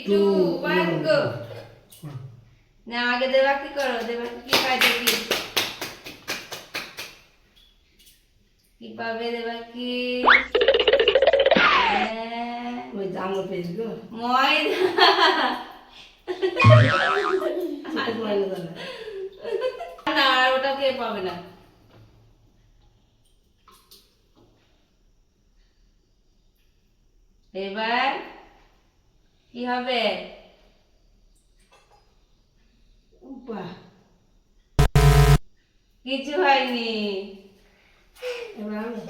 2 1 গো। না আগে দেবাকি করো, দেবাকি কি পায় দেখি, কি পাবে দেবাকি? ওই জামা পেজ গো ময়দা। আর ময়না জানা না আর ওটা কে পাবে না। এবার কি হবে? বাহ কিছু হয়নি। এবার আমি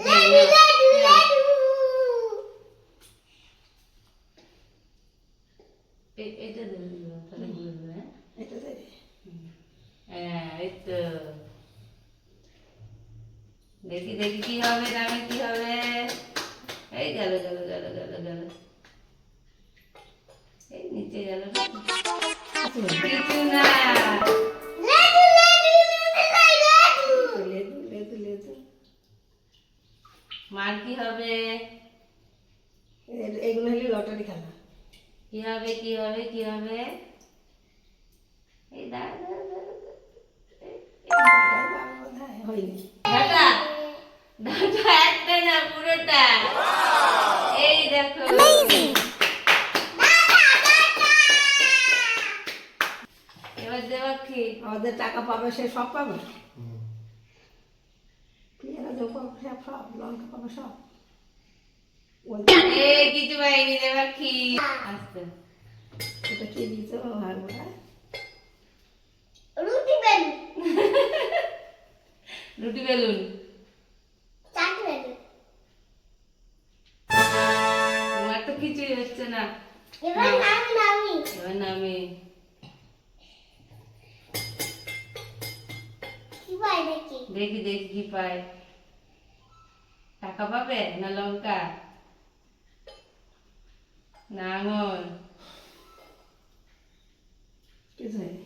এটা দেবে তাহলে বুঝবে। এটা দে হ্যাঁ এই তো দেখি দেখি কি হবে, দামে কি হবে। এই গেল গেল গেল গেল গেল, এই নিচে গেল। কিছু না। লেদু লেদু লেদু মার কি হবে? এগুলো হলে লটারি খেলা কি হবে কি হবে কি হবে? এই দাঁড়া দাঁড়া দাঁড়া, হয়নি ডাটা ডাটা একটা না পুরোটা। এই দেখো এবার দেবা কি? আমাদের টাকা পাবে সে সব পাবে পেয়ারা যখন সব সব লঙ্কা পাবে সব এই কিছু পাইনি দেবা কি? আস্তে ওটা কে দিয়েছে আর ওরা রুটি বেলুন তোমার তো কিছুই হচ্ছে না। এবার নামি দেখি দেখি কি পায়। টাকা পাবে না লঙ্কা না আঙুর? কিছু হয়নি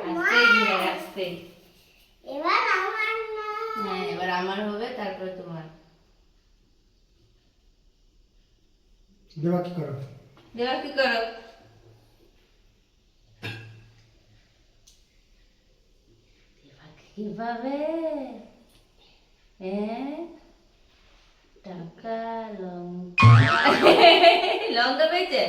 আস্তেই ঘুরে আস্তেই। হ্যাঁ এবার আমার হবে তারপর তোমার। দেবা কি করো? দেবা কি করো? কিভাবে টাকা লঙ্কা লঙ্কা পেয়েছে।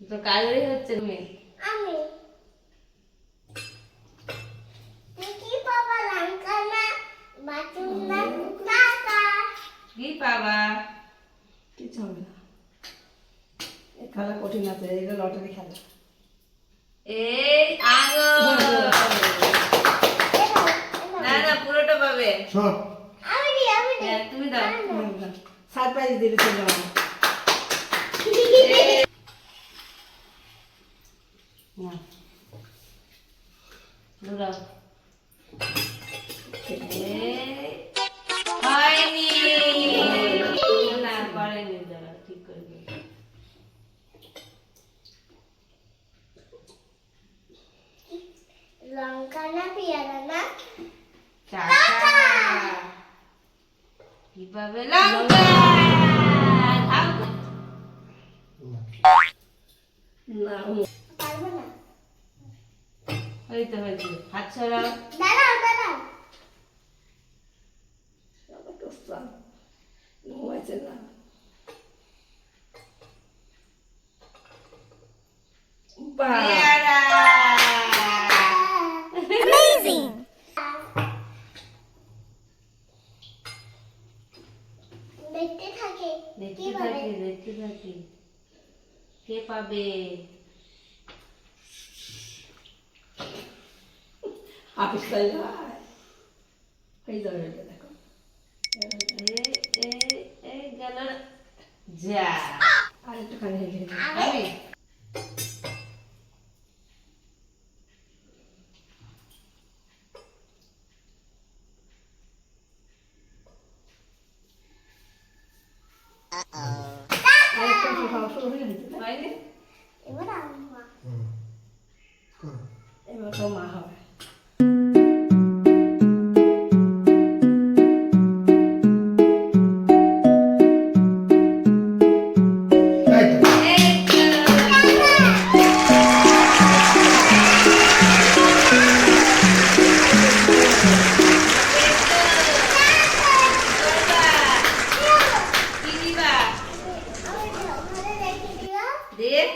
তো কাজই হচ্ছে তুমি। কি পাবা? কিছু হবে না এই খেলা কঠিন আছে এটা লটারি খেলা এই আঙুর। না না পুরোটা পাবে। সব হ্যাঁ তুমি দাও। সারপ্রাইজ দিলে চলে যাবো না দুলাও। হয়নি না করেনি, দাঁড়া ঠিক করে দিই। লঙ্কা না পেয়ারা না টাকা কিভাবে? লঙ্কা খাও। না পারবো না ওই তো হয়েছে, হাত ছড়াও। দাঁড়াও ঘুমাইছে না পেয়ারা। দেখতে থাকে দেখতে থাকি দেখতে থাকি কে পাবে। হাফিজ তাইলে হয়ে যাবে এটা দেখো এই গেল যা। আর একটুখানি হেঁটে আমি আরেকটা খাওয়া শুরু হয়ে গেছে না? হয়নি? এবার আমি মা হুম করো এবার তো মা হবে